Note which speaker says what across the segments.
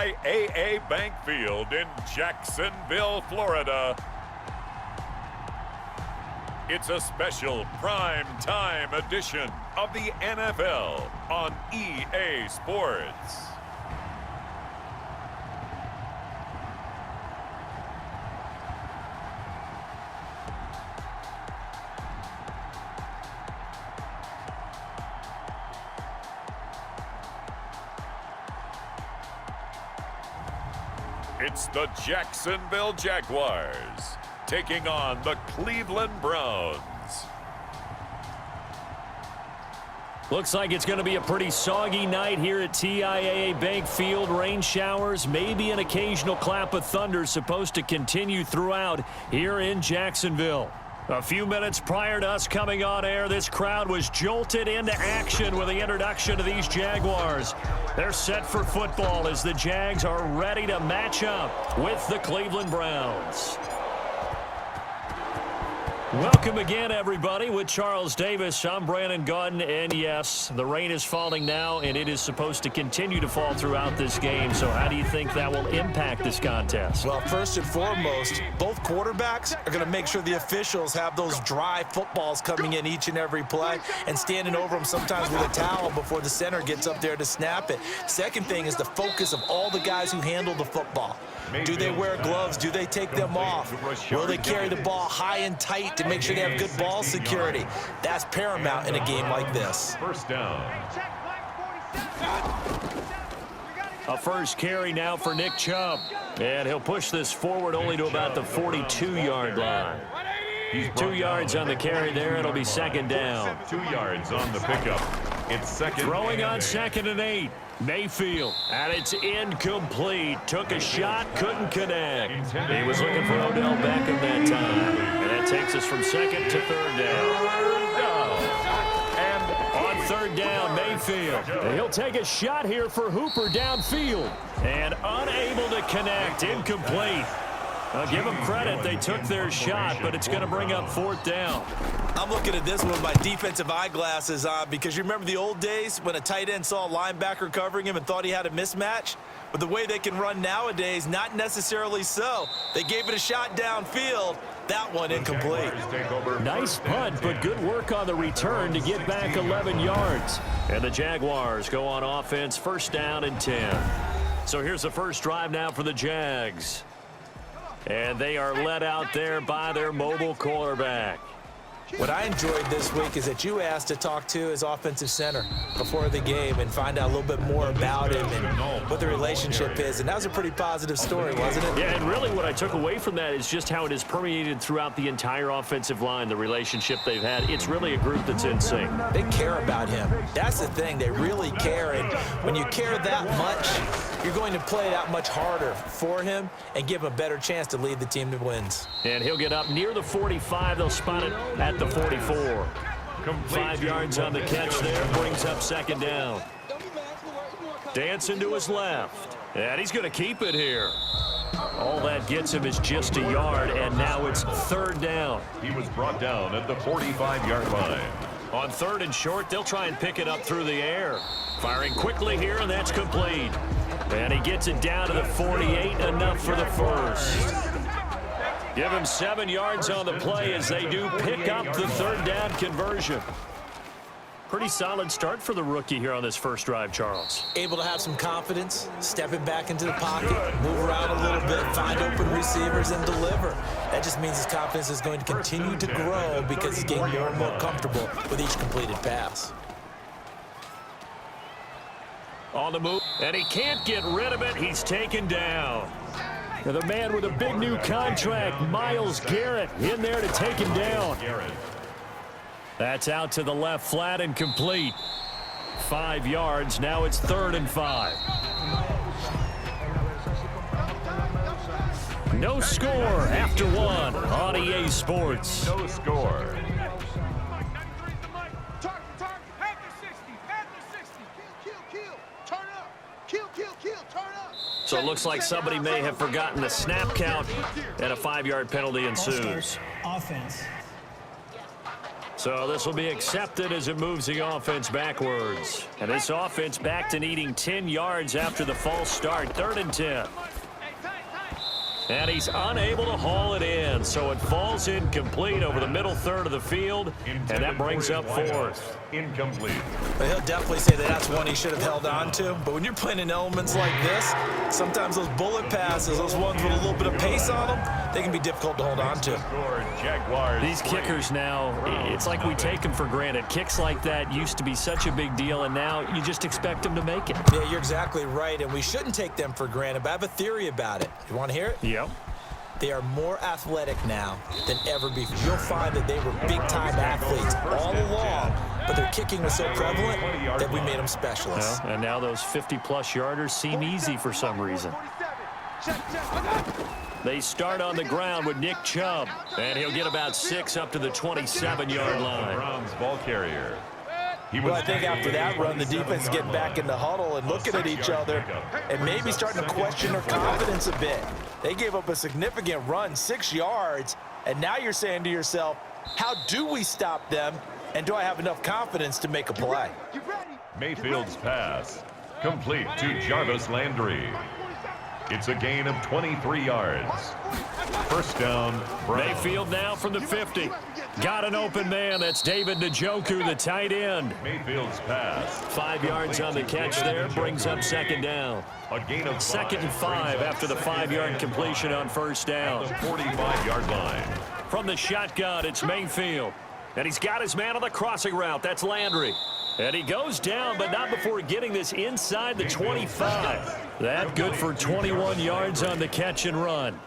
Speaker 1: TIAA Bank Field in Jacksonville, Florida. It's a special prime time edition of the NFL on EA Sports. It's the Jacksonville Jaguars taking on the Cleveland Browns.
Speaker 2: Looks like it's going to be a pretty soggy night here at TIAA Bank Field. Rain showers, maybe an occasional clap of thunder supposed to continue throughout here in Jacksonville. A few minutes prior to us coming on air, this crowd was jolted into action with the introduction of these Jaguars. They're set for football as the Jags are ready to match up with the Cleveland Browns. Welcome again, everybody. With Charles Davis, I'm Brandon Gaudin, and yes, the rain is falling now, and it is supposed to continue to fall throughout this game. So how do you think that will impact this contest?
Speaker 3: Well, first and foremost, both quarterbacks are going to make sure the officials have those dry footballs coming in each and every play and standing over them sometimes with a towel before the center gets up there to snap it. Second thing is the focus of all the guys who handle the football. Do they wear gloves? Do they take them off? Will they carry the ball high and tight to make sure they have good ball security? That's paramount in a game like this.
Speaker 1: First down.
Speaker 2: A first carry now for Nick Chubb. And he'll push this forward only to about the 42-yard line. 2 yards on the carry there. It'll be second down.
Speaker 1: 2 yards on the pickup. It's second.
Speaker 2: Throwing on 2nd and 8. Mayfield, and it's incomplete. Took a shot, couldn't connect. He was looking for Odell Beckham that time. And that takes us from second to third down. And on third down, Mayfield. And he'll take a shot here for Hooper downfield. And unable to connect, incomplete. I'll give them credit. They took their shot, but it's going to bring up fourth down.
Speaker 3: I'm looking at this one with my defensive eyeglasses on because you remember the old days when a tight end saw a linebacker covering him and thought he had a mismatch? But the way they can run nowadays, not necessarily so. They gave it a shot downfield. That one incomplete.
Speaker 2: Nice punt, but good work on the return to get back 11 yards. And the Jaguars go on offense, first down and 10. So here's the first drive now for the Jags. And they are led out there by their mobile quarterback.
Speaker 3: What I enjoyed this week is that you asked to talk to his offensive center before the game and find out a little bit more about him and what the relationship is. And that was a pretty positive story, wasn't it?
Speaker 2: Yeah, and really what I took away from that is just how it is permeated throughout the entire offensive line, the relationship they've had. It's really a group that's in sync.
Speaker 3: They care about him. That's the thing. They really care. And when you care that much, you're going to play that much harder for him and give him a better chance to lead the team to wins.
Speaker 2: And he'll get up near the 45. They'll spot it at the 44. 5 yards on the catch there, brings up second down. Dancing to his left, and he's going to keep it here. All that gets him is just a yard, and now it's third down.
Speaker 1: He was brought down at the 45-yard line.
Speaker 2: On third and short, they'll try and pick it up through the air. Firing quickly here, and that's complete. And he gets it down to the 48, enough for the first. Give him 7 yards on the play as they do pick up the third down conversion. Pretty solid start for the rookie here on this first drive, Charles.
Speaker 3: Able to have some confidence, stepping back into the pocket, move around a little bit, find open receivers, and deliver. That just means his confidence is going to continue to grow because he's getting more and more comfortable with each completed pass.
Speaker 2: On the move, and he can't get rid of it. He's taken down. And the man with a big new contract, Myles Garrett, in there to take him down. That's out to the left, flat and complete. 5 yards. Now it's 3rd and 5. No score after one on EA Sports.
Speaker 1: No score.
Speaker 2: So it looks like somebody may have forgotten the snap count, and a 5-yard penalty ensues.
Speaker 4: Offense.
Speaker 2: So this will be accepted as it moves the offense backwards. And this offense back to needing 10 yards after the false start. 3rd and 10. And he's unable to haul it in, so it falls incomplete over the middle third of the field, and that brings up 4th.
Speaker 1: Incomplete.
Speaker 3: But he'll definitely say that that's one he should have held on to. But when you're playing in elements like this, sometimes those bullet passes, those ones with a little bit of pace on them, they can be difficult to hold on to.
Speaker 2: These kickers now, it's like we take them for granted. Kicks like that used to be such a big deal, and now you just expect them to make it.
Speaker 3: Yeah, you're exactly right, and we shouldn't take them for granted. But I have a theory about it. You want to hear it?
Speaker 2: Yep.
Speaker 3: They are more athletic now than ever before. You'll find that they were big-time athletes all along, but their kicking was so prevalent that we made them specialists.
Speaker 2: Well, and now those 50-plus yarders seem easy for some reason. They start on the ground with Nick Chubb, and he'll get about 6 up to the 27-yard line.
Speaker 1: Browns ball carrier.
Speaker 3: Well, I think after that run, the defense is getting back in the huddle and looking at each other and maybe starting to question their confidence a bit. They gave up a significant run, 6 yards, and now you're saying to yourself, how do we stop them, and do I have enough confidence to make a play?
Speaker 1: Mayfield's pass, complete to Jarvis Landry. It's a gain of 23 yards. First down, Browns.
Speaker 2: Mayfield now from the 50. Got an open man. That's David Njoku, the tight end.
Speaker 1: Mayfield's pass.
Speaker 2: 5 yards on the catch there. Brings up 2nd down.
Speaker 1: A gain of
Speaker 2: 2nd and 5 after the 5-yard completion on first down.
Speaker 1: The 45-yard line.
Speaker 2: From the shotgun, it's Mayfield. And he's got his man on the crossing route. That's Landry. And he goes down, but not before getting this inside the 25. That good for 21 yards on the catch and run.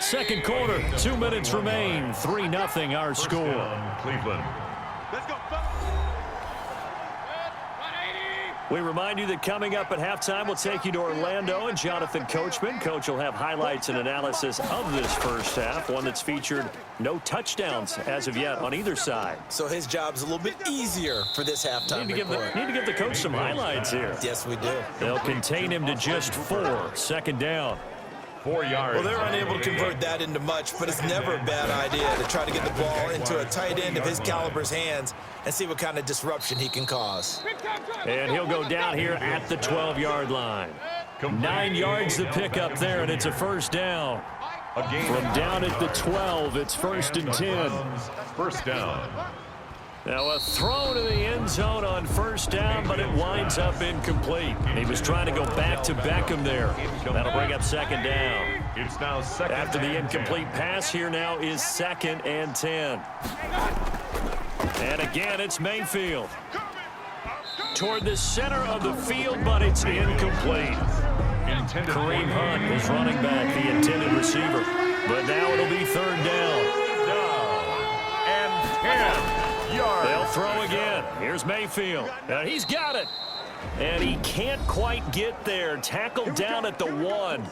Speaker 2: Second quarter, 2 minutes remain. 3-0 our score.
Speaker 1: Cleveland.
Speaker 2: We remind you that coming up at halftime, we'll take you to Orlando and Jonathan Coachman. Coach will have highlights and analysis of this first half, one that's featured no touchdowns as of yet on either side.
Speaker 3: So his job's a little bit easier for this halftime
Speaker 2: Need to give the coach some highlights here.
Speaker 3: Yes, we do.
Speaker 2: They'll contain him to just 4. 2nd down.
Speaker 1: 4 yards.
Speaker 3: Well, they're unable to convert that into much, but it's never a bad idea to try to get the ball into a tight end of his caliber's hands and see what kind of disruption he can cause.
Speaker 2: And he'll go down here at the 12-yard line. 9 yards to pick up there, and it's a first down. From down at the 12, it's 1st and 10.
Speaker 1: First down.
Speaker 2: Now a throw to the end zone on first down, but it winds up incomplete. He was trying to go back to Beckham there. That'll bring up 2nd down.
Speaker 1: It's now 2nd.
Speaker 2: After the incomplete pass, here now is 2nd and 10. And again, it's Mayfield. Toward the center of the field, but it's incomplete. Kareem Hunt is running back, the intended receiver. But now it'll be 3rd down.
Speaker 1: And 10.
Speaker 2: They'll throw again. Here's Mayfield. He's got it. And he can't quite get there. Tackled down at the 1.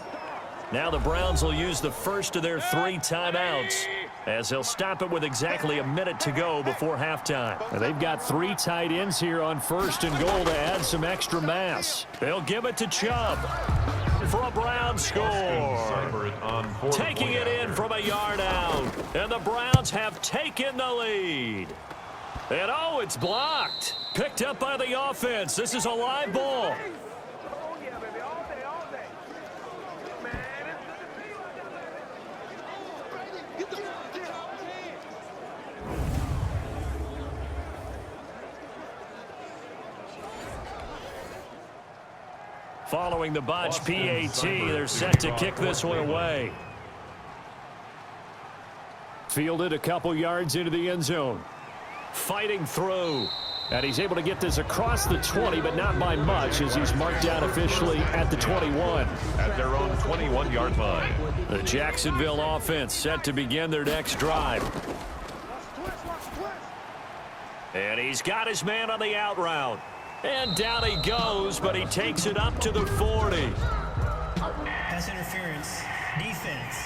Speaker 2: Now the Browns will use the first of their 3 timeouts as they'll stop it with exactly a minute to go before halftime. And they've got 3 tight ends here on 1st and goal to add some extra mass. They'll give it to Chubb for a Browns score. Taking it in from a yard out. And the Browns have taken the lead. And oh, it's blocked. Picked up by the offense. This is a live ball. Following the botch PAT, they're set to kick this one away. Fielded a couple yards into the end zone. Fighting through. And he's able to get this across the 20, but not by much, as he's marked down officially at the 21.
Speaker 1: At their own 21-yard line.
Speaker 2: The Jacksonville offense set to begin their next drive. And he's got his man on the out route. And down he goes, but he takes it up to the 40.
Speaker 4: Pass interference. Defense.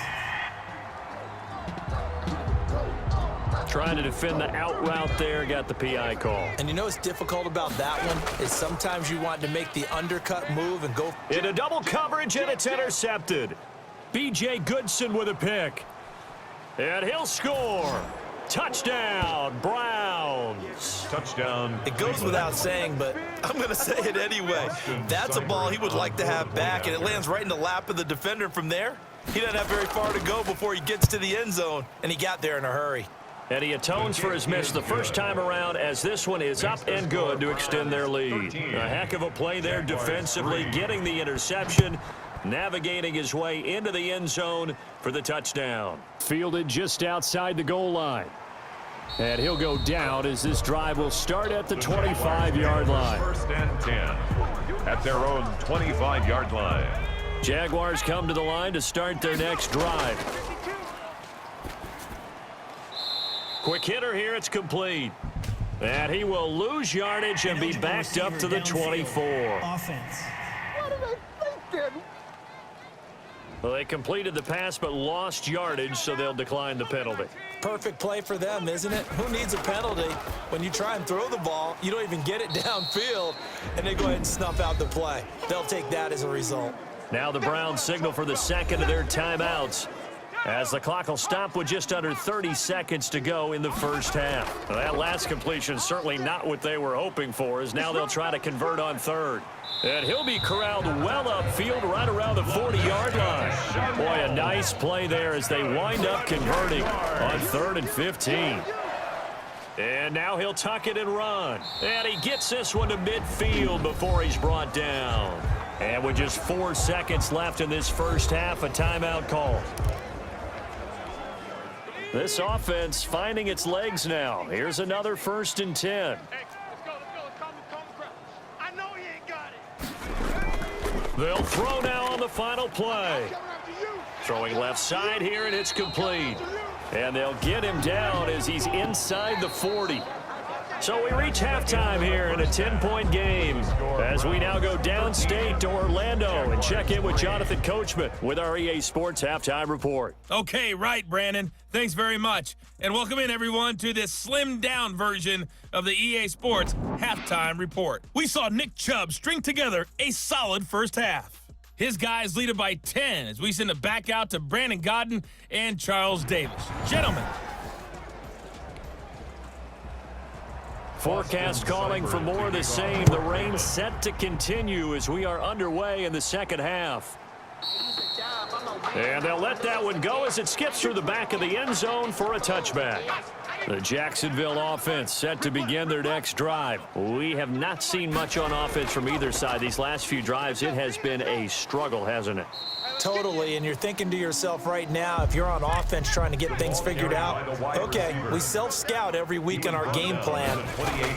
Speaker 2: Trying to defend the out route there, got the PI call.
Speaker 3: And you know what's difficult about that one is sometimes you want to make the undercut move and go.
Speaker 2: Into double coverage, and it's intercepted. B.J. Goodson with a pick. And he'll score. Touchdown, Browns.
Speaker 1: Touchdown.
Speaker 3: It goes without saying, but I'm going to say it anyway. That's a ball he would like to have back, and it lands right in the lap of the defender from there. He doesn't have very far to go before he gets to the end zone, and he got there in a hurry.
Speaker 2: And he atones for his miss the first time around, as this one is up and good to extend their lead. A heck of a play there defensively, getting the interception, navigating his way into the end zone for the touchdown. Fielded just outside the goal line. And he'll go down as this drive will start at the 25-yard line.
Speaker 1: First and 10 at their own 25-yard line.
Speaker 2: Jaguars come to the line to start their next drive. Quick hitter here, it's complete. And he will lose yardage and be backed up to the 24.
Speaker 4: Offense.
Speaker 2: Well, they completed the pass but lost yardage, so they'll decline the penalty.
Speaker 3: Perfect play for them, isn't it? Who needs a penalty? When you try and throw the ball, you don't even get it downfield, and they go ahead and snuff out the play. They'll take that as a result.
Speaker 2: Now the Browns signal for the second of their timeouts, as the clock will stop with just under 30 seconds to go in the first half. Well, that last completion certainly not what they were hoping for, as now they'll try to convert on third. And he'll be corralled well upfield right around the 40-yard line. Boy, a nice play there as they wind up converting on 3rd and 15. And now he'll tuck it and run. And he gets this one to midfield before he's brought down. And with just 4 seconds left in this first half, a timeout call. This offense finding its legs now. Here's another 1st and 10.
Speaker 5: Hey, let's go. Calm the crowd. I know he ain't got it.
Speaker 2: They'll throw now on the final play. Throwing left side here, and it's complete. And they'll get him down as he's inside the 40. So we reach halftime here in a 10-point game as we now go downstate to Orlando and check in with Jonathan Coachman with our EA Sports Halftime Report.
Speaker 6: Okay, right, Brandon. Thanks very much. And welcome in, everyone, to this slimmed-down version of the EA Sports Halftime Report. We saw Nick Chubb string together a solid first half. His guys lead it by 10 as we send it back out to Brandon Godden and Charles Davis. Gentlemen.
Speaker 2: Forecast calling for more of the same. The rain set to continue as we are underway in the second half. And they'll let that one go as it skips through the back of the end zone for a touchback. The Jacksonville offense set to begin their next drive. We have not seen much on offense from either side. These last few drives, it has been a struggle, hasn't it?
Speaker 3: Totally, and you're thinking to yourself right now, if you're on offense trying to get things figured out, okay, we self-scout every week in our game plan.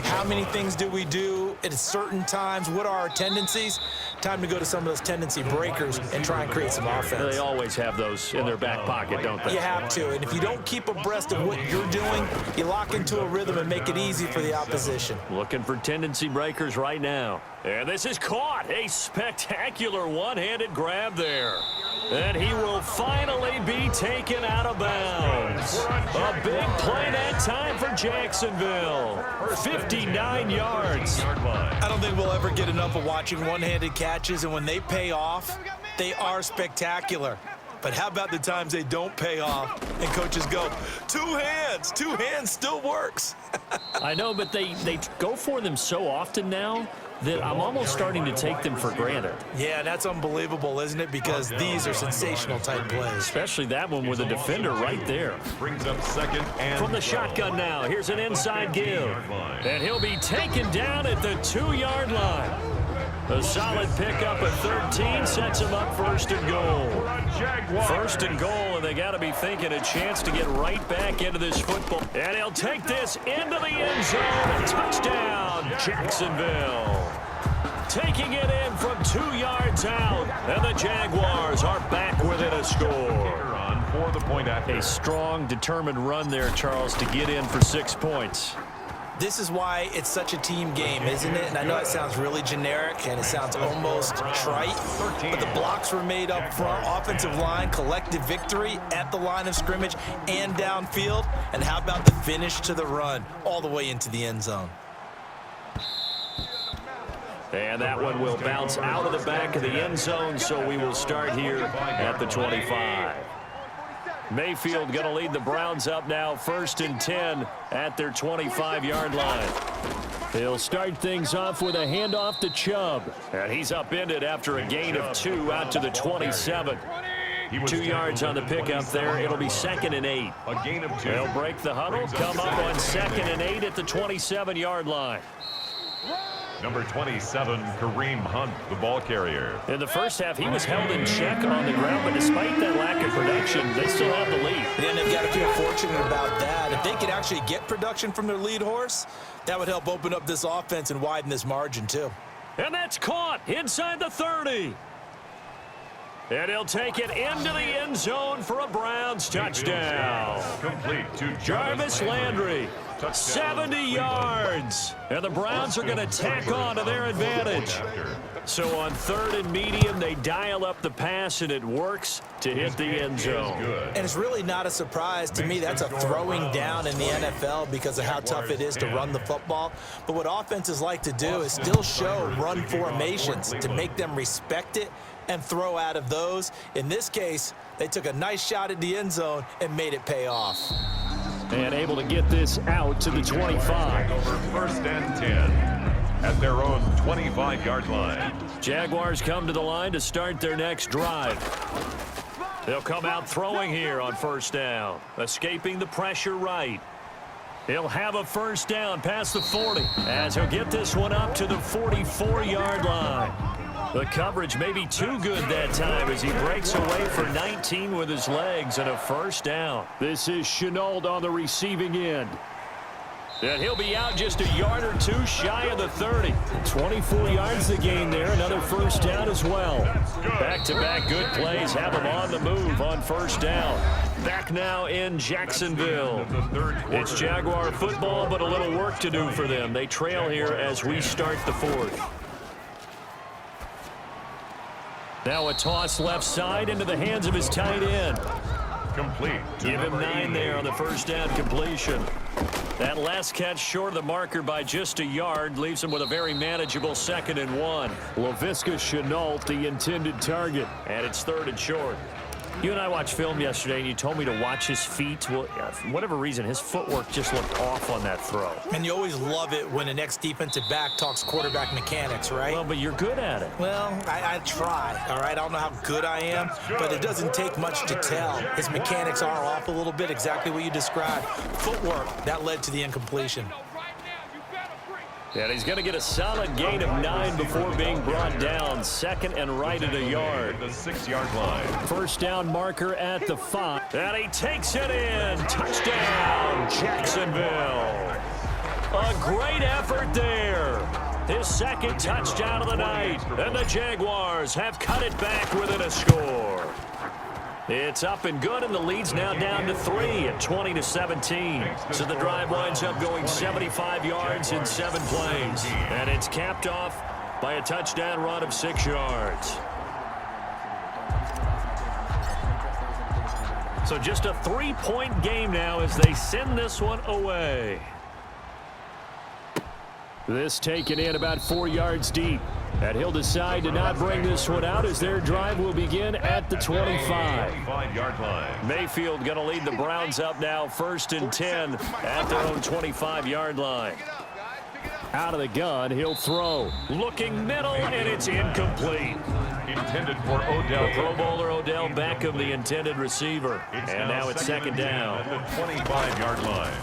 Speaker 3: How many things do we do at certain times? What are our tendencies? Time to go to some of those tendency breakers and try and create some offense.
Speaker 2: They always have those in their back pocket, don't they?
Speaker 3: You have to, and if you don't keep abreast of what you're doing, you lock into a rhythm and make it easy for the opposition.
Speaker 2: Looking for tendency breakers right now. And this is caught. A spectacular one-handed grab there. And he will finally be taken out of bounds. A big play that time for Jacksonville. 59 yards.
Speaker 3: I don't think we'll ever get enough of watching one-handed catches, and when they pay off, they are spectacular. But how about the times they don't pay off and coaches go, two hands still works.
Speaker 2: I know, but they go for them so often now that I'm almost starting to take them for granted.
Speaker 3: Yeah, that's unbelievable, isn't it? Because these are sensational type plays.
Speaker 2: Especially that one with a defender right there.
Speaker 1: Brings up second and
Speaker 2: From the shotgun now, here's an inside give. And he'll be taken down at the 2-yard line. A solid pickup at 13 sets him up 1st and goal. 1st and goal, and they got to be thinking a chance to get right back into this football. And he'll take this into the end zone. Touchdown, Jacksonville. Taking it in from 2 yards out, and the Jaguars are back within a score.
Speaker 1: For the point after.
Speaker 2: A strong, determined run there, Charles, to get in for 6 points.
Speaker 3: This is why it's such a team game, isn't it? And I know it sounds really generic and it sounds almost trite, but the blocks were made up front, offensive line, collective victory at the line of scrimmage and downfield. And how about the finish to the run all the way into the end zone?
Speaker 2: And that one will bounce out of the back of the end zone, so we will start here at the 25. Mayfield going to lead the Browns up now, 1st and 10 at their 25-yard line. He'll start things off with a handoff to Chubb. And he's upended after a gain of 2 out to the 27. 2 yards on the pickup there. It'll be 2nd and 8.
Speaker 1: A gain of 2.
Speaker 2: They'll break the huddle, come up on 2nd and 8 at the 27-yard line.
Speaker 1: Number 27, Kareem Hunt, the ball carrier.
Speaker 2: In the first half, he was held in check on the ground, but despite that lack of production, they still have the lead.
Speaker 3: And they've got to feel fortunate about that. If they could actually get production from their lead horse, that would help open up this offense and widen this margin, too.
Speaker 2: And that's caught inside the 30. And he'll take it into the end zone for a Browns touchdown.
Speaker 1: Complete to
Speaker 2: Jarvis Landry, 70 yards. And the Browns are going to tack on to their advantage. So on 3rd and medium, they dial up the pass, and it works to hit the end zone.
Speaker 3: And it's really not a surprise to me. That's a throwing down in the NFL because of how tough it is to run the football. But what offenses like to do is still show run formations to make them respect it and throw out of those. In this case, they took a nice shot at the end zone and made it pay off.
Speaker 2: And able to get this out to the 25.
Speaker 1: Over 1st and 10 at their own 25-yard line.
Speaker 2: Jaguars come to the line to start their next drive. They'll come out throwing here on 1st down, escaping the pressure right. He'll have a 1st down past the 40 as he'll get this one up to the 44-yard line. The coverage may be too good that time as he breaks away for 19 with his legs and a 1st down. This is Shenault on the receiving end. And he'll be out just a yard or 2 shy of the 30. 24 yards the gain there. Another 1st down as well. Back-to-back good plays have him on the move on 1st down. Back now in Jacksonville. It's Jaguar football, but a little work to do for them. They trail here as we start the 4th. Now a toss left side into the hands of his tight end.
Speaker 1: Complete.
Speaker 2: Give him 9 there on the 1st down completion. That last catch short of the marker by just a yard leaves him with a very manageable 2nd and 1. Laviska Shenault, the intended target, and it's 3rd and short. You and I watched film yesterday, and you told me to watch his feet. Well, for whatever reason, his footwork just looked off on that throw.
Speaker 3: And you always love it when an ex-defensive back talks quarterback mechanics, right?
Speaker 2: Well, but you're good at it.
Speaker 3: Well, I try, all right? I don't know how good I am, but it doesn't take much to tell. His mechanics are off a little bit, exactly what you described. Footwork, that led to the incompletion.
Speaker 2: And he's going to get a solid gain of 9 before being brought down. 2nd and right at a yard.
Speaker 1: The 6-yard line.
Speaker 2: 1st down marker at the 5. And he takes it in. Touchdown, Jacksonville. A great effort there. His 2nd touchdown of the night. And the Jaguars have cut it back within a score. It's up and good, and the lead's now down to 3 at 20-17. So the drive winds up going 75 yards in 7 plays. And it's capped off by a touchdown run of 6 yards. So just a 3-point game now as they send this one away. This taken in about 4 yards deep. And he'll decide to not bring this one out as their drive will begin at the 25.
Speaker 1: 25-yard line.
Speaker 2: Mayfield going to lead the Browns up now 1st and 10 at their own 25-yard line. Out of the gun, he'll throw. Looking middle, and it's incomplete.
Speaker 1: Intended for Odell.
Speaker 2: Pro Bowler Odell Beckham, the intended receiver.
Speaker 1: It's
Speaker 2: and now it's 2nd down.
Speaker 1: At the 25-yard line.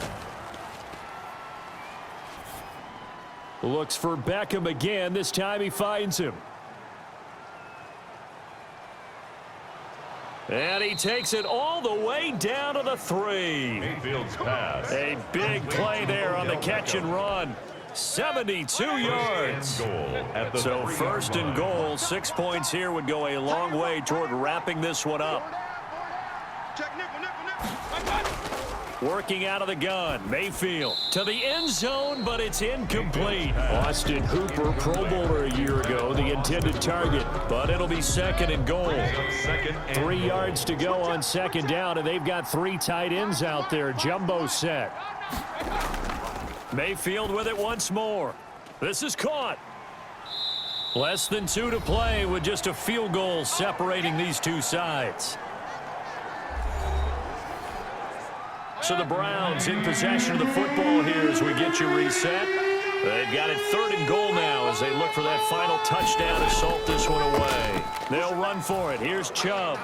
Speaker 2: Looks for Beckham again. This time he finds him. And he takes it all the way down to the 3.
Speaker 1: Mayfield's pass.
Speaker 2: A big play there on the catch and run. 72 yards. So 1st and goal. 6 points here would go a long way toward wrapping this one up. Working out of the gun, Mayfield to the end zone, but it's incomplete. Austin Hooper, Pro Bowler a year ago, the intended target, but it'll be 2nd and goal. 3 yards to go on 2nd down, and they've got 3 tight ends out there. Jumbo set. Mayfield with it once more. This is caught. Less than 2 to play with just a field goal separating these two sides. So the Browns in possession of the football here as we get you reset. They've got it 3rd and goal now as they look for that final touchdown to salt this one away. They'll run for it. Here's Chubb.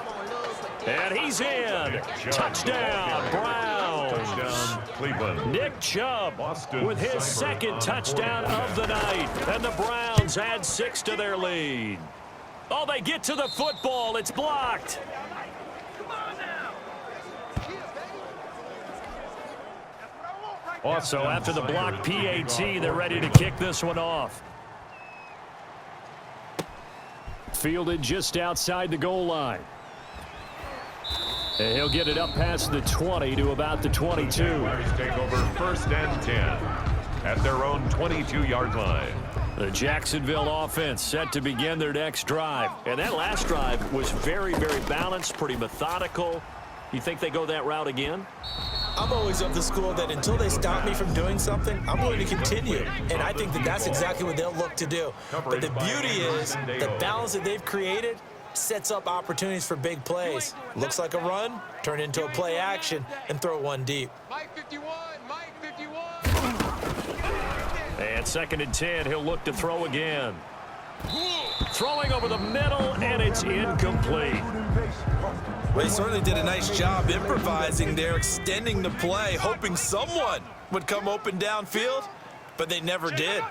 Speaker 2: And he's in. Touchdown, Browns.
Speaker 1: Touchdown, Cleveland.
Speaker 2: Nick Chubb
Speaker 1: Boston
Speaker 2: with his
Speaker 1: Cyber
Speaker 2: 2nd
Speaker 1: on
Speaker 2: touchdown of the night. And the Browns add 6 to their lead. Oh, they get to the football. It's blocked. So after the block PAT, they're ready to kick this one off. Fielded just outside the goal line. And he'll get it up past the 20 to about the 22.
Speaker 1: Jaguars take over 1st and 10 at their own 22-yard line.
Speaker 2: The Jacksonville offense set to begin their next drive. And that last drive was very, very balanced, pretty methodical. You think they go that route again?
Speaker 3: I'm always of the school that until they stop me from doing something, I'm going to continue. And I think that that's exactly what they'll look to do. But the beauty is the balance that they've created sets up opportunities for big plays. Looks like a run, turn into a play action, and throw one deep.
Speaker 5: Mike 51, Mike 51.
Speaker 2: And 2nd and 10, he'll look to throw again. Throwing over the middle, and it's incomplete.
Speaker 3: Well, he certainly did a nice job improvising there, extending the play, hoping someone would come open downfield, but they never did.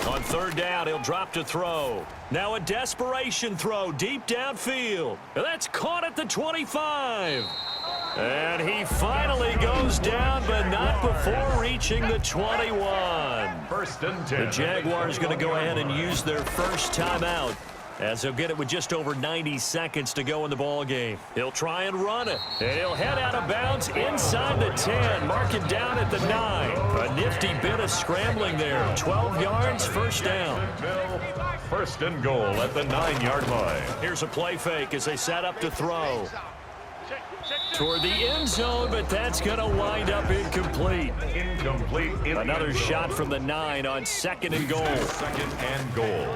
Speaker 2: On 3rd down, he'll drop to throw. Now a desperation throw deep downfield. And that's caught at the 25. And he finally goes down, but not before reaching the 21.
Speaker 1: 1st and 10.
Speaker 2: The Jaguars going to go ahead and use their first timeout, as they'll get it with just over 90 seconds to go in the ball game. He'll try and run it, and he'll head out of bounds inside the 10, mark it down at the 9. A nifty bit of scrambling there. 12 yards, 1st down.
Speaker 1: 1st and goal at the 9-yard line.
Speaker 2: Here's a play fake as they set up to throw. Toward the end zone, but that's going to wind up incomplete.
Speaker 1: Incomplete.
Speaker 2: Another shot from the 9 on 2nd and goal.
Speaker 1: 2nd and goal.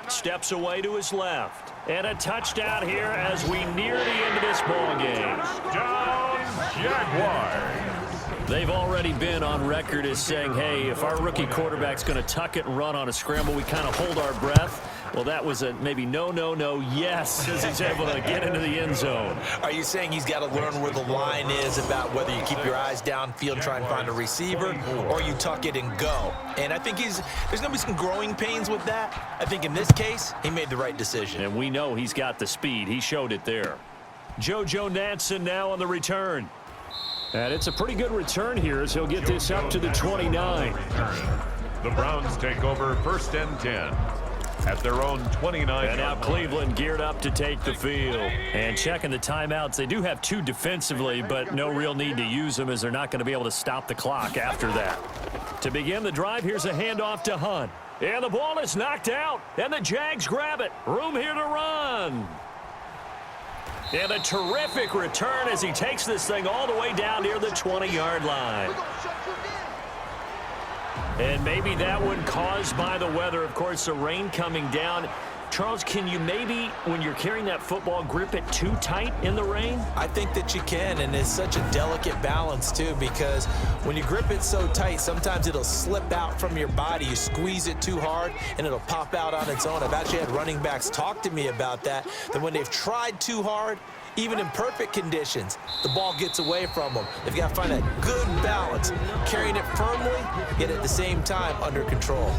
Speaker 2: Steps away to his left. And a touchdown here as we near the end of this ball game.
Speaker 1: Down, Jaguars.
Speaker 2: They've already been on record as saying, hey, if our rookie quarterback's going to tuck it and run on a scramble, we kind of hold our breath. Well, that was a maybe no, yes, as he's able to get into the end zone.
Speaker 3: Are you saying he's got to learn where the line is about whether you keep your eyes downfield, try and find a receiver, or you tuck it and go? And I think there's going to be some growing pains with that. I think in this case, he made the right decision.
Speaker 2: And we know he's got the speed. He showed it there. JoJo Natson now on the return. And it's a pretty good return here as he'll get this up to the 29.
Speaker 1: The Browns take over 1st and 10 at their own 29.
Speaker 2: And now Cleveland geared up to take the field. And checking the timeouts, they do have 2 defensively, but no real need to use them as they're not going to be able to stop the clock after that. To begin the drive, here's a handoff to Hunt. And the ball is knocked out, and the Jags grab it. Room here to run. And a terrific return as he takes this thing all the way down near the 20-yard line. And maybe that one caused by the weather. Of course, the rain coming down. Charles, can you maybe, when you're carrying that football, grip it too tight in the rain?
Speaker 3: I think that you can, and it's such a delicate balance, too, because when you grip it so tight, sometimes it'll slip out from your body. You squeeze it too hard, and it'll pop out on its own. I've actually had running backs talk to me about that when they've tried too hard, even in perfect conditions, the ball gets away from them. They've got to find a good balance, carrying it firmly, yet at the same time under control.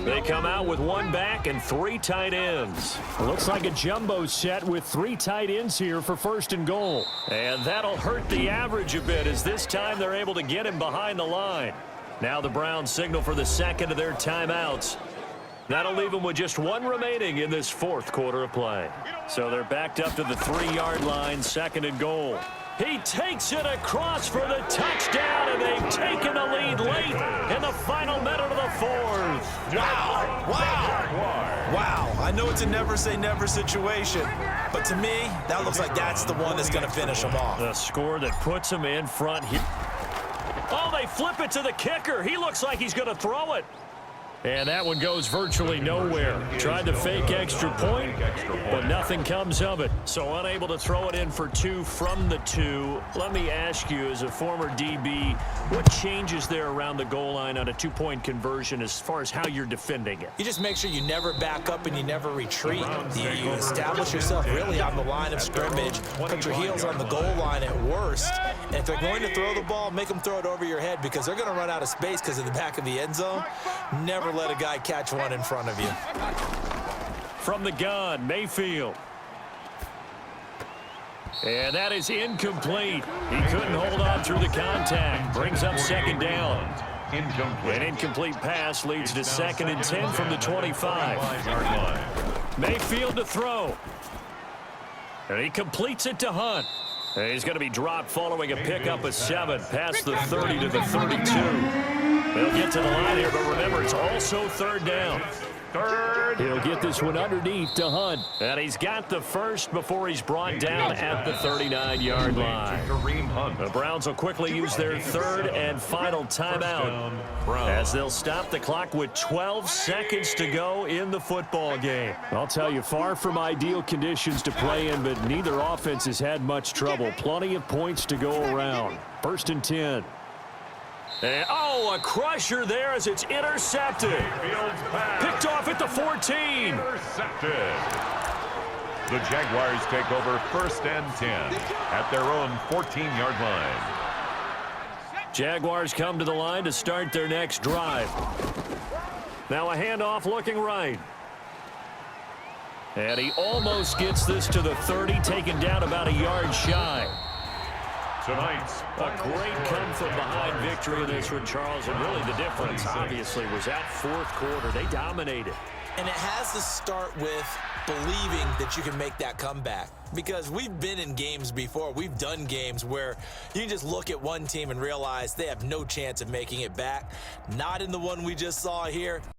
Speaker 2: They come out with 1 back and 3 tight ends. Looks like a jumbo set with 3 tight ends here for 1st and goal. And that'll hurt the average a bit as this time they're able to get him behind the line. Now the Browns signal for the 2nd of their timeouts. That'll leave them with just 1 remaining in this 4th quarter of play. So they're backed up to the 3-yard line, 2nd and goal. He takes it across for the touchdown, and they've taken the lead late in the final minute of the 4th.
Speaker 3: Wow, wow, wow. I know it's a never-say-never situation, but to me, that looks like that's the one that's going to finish them off.
Speaker 2: The score that puts them in front here. Oh, they flip it to the kicker. He looks like he's going to throw it. And that one goes virtually nowhere. Tried to fake extra point, but nothing comes of it. So unable to throw it in for 2 from the 2. Let me ask you, as a former DB, what changes there around the goal line on a 2-point conversion as far as how you're defending it?
Speaker 3: You just make sure you never back up and you never retreat. You establish yourself really on the line of scrimmage, put your heels on the goal line at worst, and if they're going to throw the ball, make them throw it over your head because they're going to run out of space because of the back of the end zone. Never let a guy catch one in front of you.
Speaker 2: From the gun, Mayfield. And that is incomplete. He couldn't hold on through the contact. Brings up 2nd down. An incomplete pass leads to 2nd and 10 from the 25. Mayfield to throw. And he completes it to Hunt. And he's going to be dropped following a pickup of 7 past the 30 to the 32. They'll get to the line here, but remember, it's also 3rd down. He'll get this one underneath to Hunt. And he's got the first before he's brought down at the 39-yard line. The Browns will quickly use their 3rd and final timeout as they'll stop the clock with 12 seconds to go in the football game. I'll tell you, far from ideal conditions to play in, but neither offense has had much trouble. Plenty of points to go around. 1st and 10. And, a crusher there as it's intercepted. Picked off at the 14.
Speaker 1: Intercepted. The Jaguars take over 1st and 10 at their own 14-yard line.
Speaker 2: Jaguars come to the line to start their next drive. Now a handoff looking right. And he almost gets this to the 30, taken down about a yard shy.
Speaker 1: Tonight's
Speaker 2: A great come-from-behind victory in this one, Charles, and really the difference, obviously, was that 4th quarter. They dominated.
Speaker 3: And it has to start with believing that you can make that comeback. Because we've been in games before. We've done games where you can just look at one team and realize they have no chance of making it back. Not in the one we just saw here.